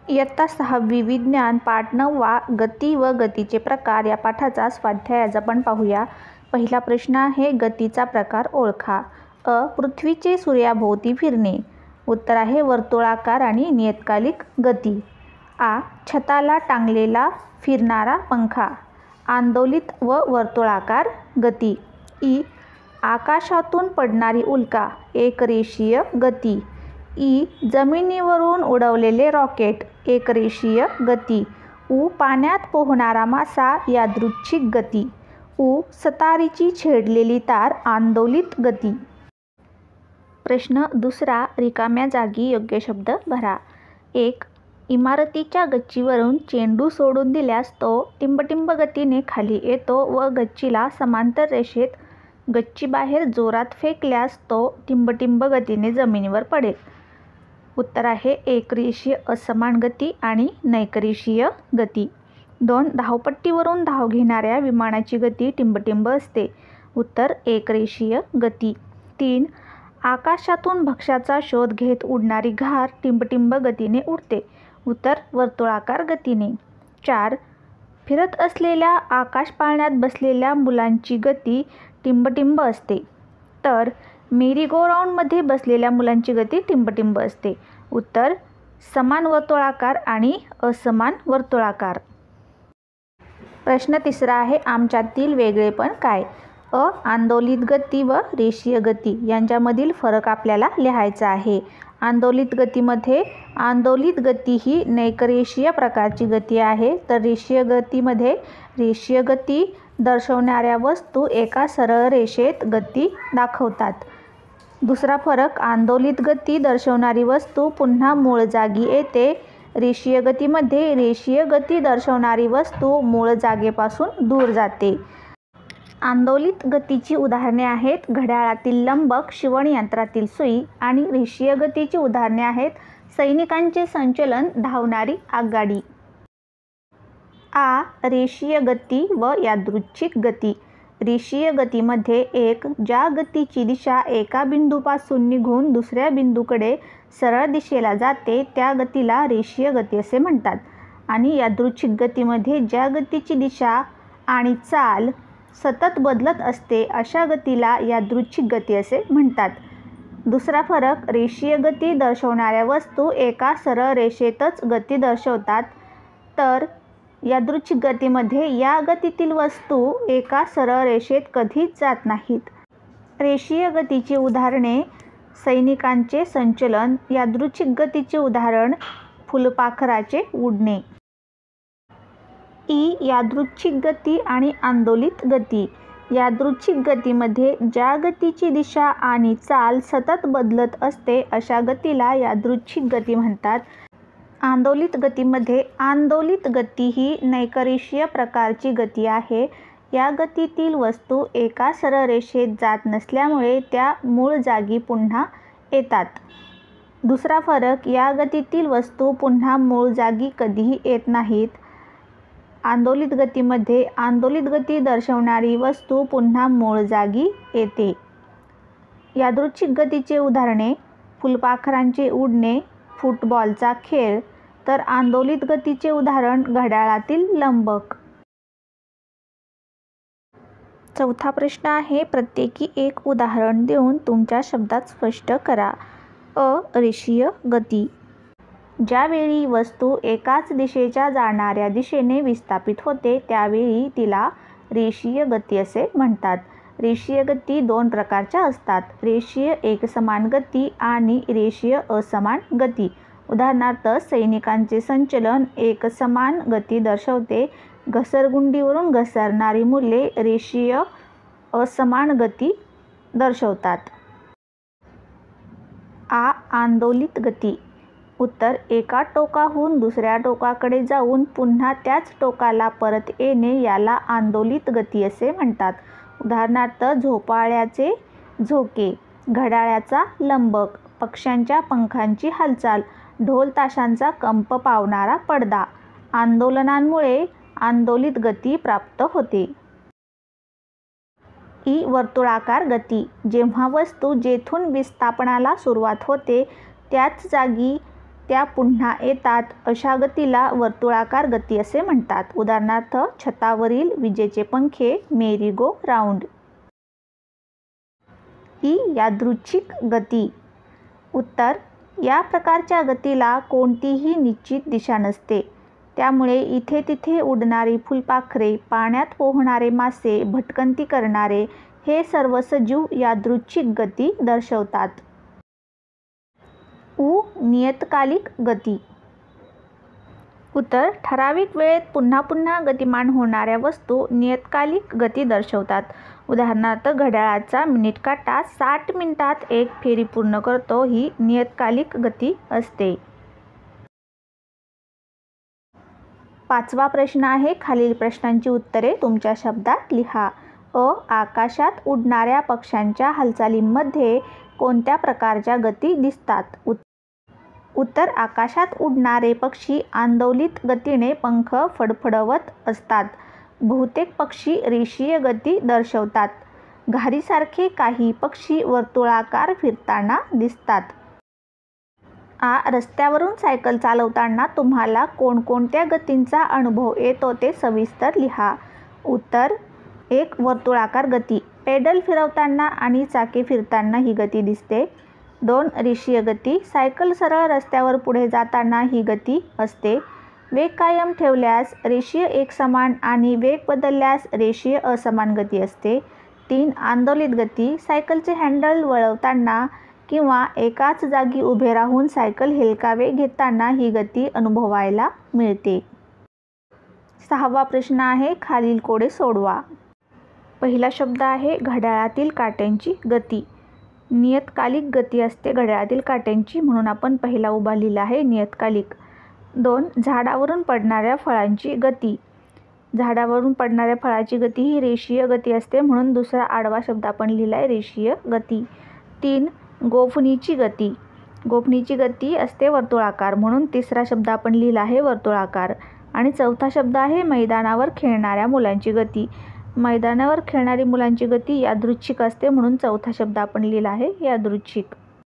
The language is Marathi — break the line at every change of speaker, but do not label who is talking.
इयत्ता 6वी विज्ञान पाठ 9वा गती व गतीचे प्रकार या पाठाचा स्वाध्याय आज आपण पाहूया. पहिला प्रश्न आहे गतीचा प्रकार ओळखा. पृथ्वीचे सूर्याभोवती फिरणे. उत्तर आहे वर्तुळाकार आणि नियतकालिक गती. छताला टांगलेला फिरणारा पंखा. आंदोलित व वर्तुळाकार गती. आकाशातून पडणारी उल्का. एकरेषीय गती. जमिनीवरून उडवलेले रॉकेट. एकरेषीय गती. पाण्यात पोहणारा मासा. यादृच्छिक गती. सतारीची छेडलेली तार. आंदोलित गती. प्रश्न दुसरा रिकाम्या जागी योग्य शब्द भरा. 1. इमारतीच्या गच्चीवरून चेंडू सोडून दिल्यास तो टिंबटिंब गतीने खाली येतो व गच्चीला समांतर रेषेत गच्चीबाहेर जोरात फेकल्यास तो टिंबटिंब गतीने जमिनीवर पडेल. उत्तर आहे एकरेषीय असमान गती आणि नैकरेषीय गती. 2. धावपट्टीवरून धाव घेणाऱ्या विमानाची गती टिंबटिंब असते. उत्तर एकरेषीय गती. 3. आकाशातून भक्ष्याचा शोध घेत उडणारी घार टिंबटिंब गतीने उडते. उत्तर वर्तुळाकार गतीने. 4. फिरत असलेल्या आकाशपाळण्यात बसलेल्या मुलांची गती टिंबटिंब असते. तर मेरीगोराऊंडमध्ये बसलेल्या मुलांची गती टिंबटिंब असते. उत्तर समान वर्तुळाकार आणि असमान वर्तुळाकार. प्रश्न तिसरा आहे आमच्यातील वेगळेपण काय. आंदोलित गती व रेषीय गती यांच्यामधील फरक आपल्याला लिहायचा आहे. आंदोलित गती ही नैकरेषीय प्रकारची गती आहे. तर रेषीय गतीमध्ये रेषीय गती दर्शवणाऱ्या वस्तू एका सरळ रेषेत गती दाखवतात. दुसरा फरक आंदोलित गती दर्शवणारी वस्तू पुन्हा मूळ जागी येते. रेषीय गतीमध्ये रेषीय गती दर्शवणारी वस्तू मूळ जागेपासून दूर जाते. आंदोलित गतीची उदाहरणे आहेत घड्याळातील लंबक, शिवणयंत्रातील सुई. आणि रेषीय गतीची उदाहरणे आहेत सैनिकांचे संचलन, धावणारी आगगाडी. रेषीय गती व यादृच्छिक गती. रेषीय गतीमध्ये ज्या गतीची दिशा एका बिंदूपासून निघून दुसऱ्या बिंदूकडे सरळ दिशेला जाते त्या गतीला रेषीय गती असे म्हणतात. आणि यादृच्छिक गतीमध्ये ज्या गतीची दिशा आणि चाल सतत बदलत असते अशा गतीला यादृच्छिक गती असे म्हणतात. दुसरा फरक रेषीय गती दर्शवणाऱ्या वस्तू एका सरळ रेषेतच गती दर्शवतात. तर यादृच्छिक गतीमध्ये या गतीतील वस्तू एका सरळ रेषेत कधीच जात नाहीत. रेषीय गतीची उदाहरणे सैनिकांचे संचलन. यादृच्छिक गतीचे उदाहरण फुलपाखराचे उडणे. यादृच्छिक गती आणि आंदोलित गती. यादृच्छिक गतीमध्ये ज्या गतीची दिशा आणि चाल सतत बदलत असते अशा गतीला यादृच्छिक गती म्हणतात. आंदोलित गती ही नैकरेषीय प्रकारची गती आहे. या गतीतील वस्तू एका सरळ रेषेत जात नसल्यामुळे त्या मूळ जागी पुन्हा येतात. दुसरा फरक या गतीतील वस्तू पुन्हा मूळ जागी कधीही येत नाहीत. आंदोलित गतीमध्ये आंदोलित गती दर्शवणारी वस्तू पुन्हा मूळ जागी येते. यादृच्छिक गतीचे उदाहरणे फुलपाखरांचे उडणे, फुटबॉलचा खेळ. तर आंदोलित गतीचे उदाहरण घड्याळातील लंबक. चौथा प्रश्न आहे प्रत्येकी एक उदाहरण देऊन तुमच्या शब्दात स्पष्ट करा. रेषीय गती. ज्यावेळी वस्तू एकाच दिशेच्या जाणाऱ्या दिशेने विस्थापित होते त्यावेळी तिला रेषीय गती असे म्हणतात. रेषीय गती 2 प्रकारच्या असतात. रेषीय एकसमान गती आणि रेषीय असमान गती. उदाहरणार्थ सैनिकांचे संचलन एकसमान गती दर्शवते. घसरगुंडीवरून घसरणारी मुले रेषीय असमान गती दर्शवतात. आंदोलित गती. उत्तर एका टोकाहून दुसऱ्या टोकाकडे जाऊन पुन्हा त्याच टोकाला परत येणे याला आंदोलित गती असे म्हणतात. उदाहरणार्थ झोपाळ्याचे झोके, घड्याळाचा लंबक, पक्ष्यांच्या पंखांची हालचाल, ढोल ताशांचा कंप पावणारा पडदा. आंदोलनांमुळे आंदोलित गती प्राप्त होते. वर्तुळाकार गती. जेव्हा वस्तू जेथून विस्थापनाला सुरुवात होते त्याच जागी त्या पुन्हा येतात अशा गतीला वर्तुळाकार गती असे म्हणतात. उदाहरणार्थ छतावरील विजेचे पंखे, मेरी गो राऊंड. ई यादृच्छिक गती. उत्तर, या प्रकारच्या गतीला कोणतीही निश्चित दिशा नसते. त्यामुळे इथे तिथे उडणारी फुलपाखरे, पाण्यात पोहणारे मासे, भटकंती करणारे हे सर्व सजीव यादृच्छिक गती दर्शवतात. उ नियतकालिक गती. उत्तर, ठराविक वेळेत पुन्हा पुन्हा गतिमान होणाऱ्या वस्तू नियतकालिक गती दर्शवतात. उदाहरणार्थ घड्याळाचा मिनिट काटा 60 मिनिटात एक फेरी पूर्ण करतो, ही नियतकालिक गती असते. 5वा प्रश्न आहे, खालील प्रश्नांची उत्तरे तुमच्या शब्दात लिहा. अ. आकाशात उडणाऱ्या पक्ष्यांच्या हालचालींमध्ये कोणत्या प्रकारच्या गती दिसतात? उत्तर, आकाशात उडणारे पक्षी आंदोलित गतीने पंख फडफडवत असतात. बहुतेक पक्षी रेषीय गती दर्शवतात. घारीसारखे काही पक्षी वर्तुळाकार फिरताना दिसतात. आ. रस्त्यावरून सायकल चालवताना तुम्हाला कोणकोणत्या गतींचा अनुभव येतो ते सविस्तर लिहा. उत्तर 1. वर्तुळाकार गती. पेडल फिरवताना आणि चाके फिरताना ही गती दिसते. 2. रेषीय गती. सायकल सरळ रस्त्यावर पुढे जाताना ही गती असते. वेग कायम ठेवल्यास रेषीय एकसमान आणि वेग बदलल्यास रेषीय असमान गती असते. 3. आंदोलित गती. सायकलचे हँडल वळवताना किंवा एकाच जागी उभे राहून सायकल हेलकावे घेताना ही गती अनुभवायला मिळते. 6वा प्रश्न आहे, खालील कोडे सोडवा. पहिला शब्द आहे घड्याळातील काट्यांची गती. नियतकालिक गती असते घड्याळातील काट्यांची, म्हणून आपण पहिला उभा लिहिला आहे नियतकालिक. 2. झाडावरून पडणाऱ्या फळांची गती. झाडावरून पडणाऱ्या फळाची गती ही रेषीय गती असते, म्हणून दुसरा आडवा शब्द आपण लिहिला आहे रेषीय गती. 3. गोफणीची गती. गोफणीची गती असते वर्तुळाकार, म्हणून तिसरा शब्द आपण लिहिला आहे वर्तुळाकार. आणि चौथा शब्द आहे मैदानावर खेळणाऱ्या मुलांची गती. मैदानावर खेळणारी मुलांची गती यादृच्छिक असते, म्हणून चौथा शब्द आपण लिहिला आहे यादृच्छिक.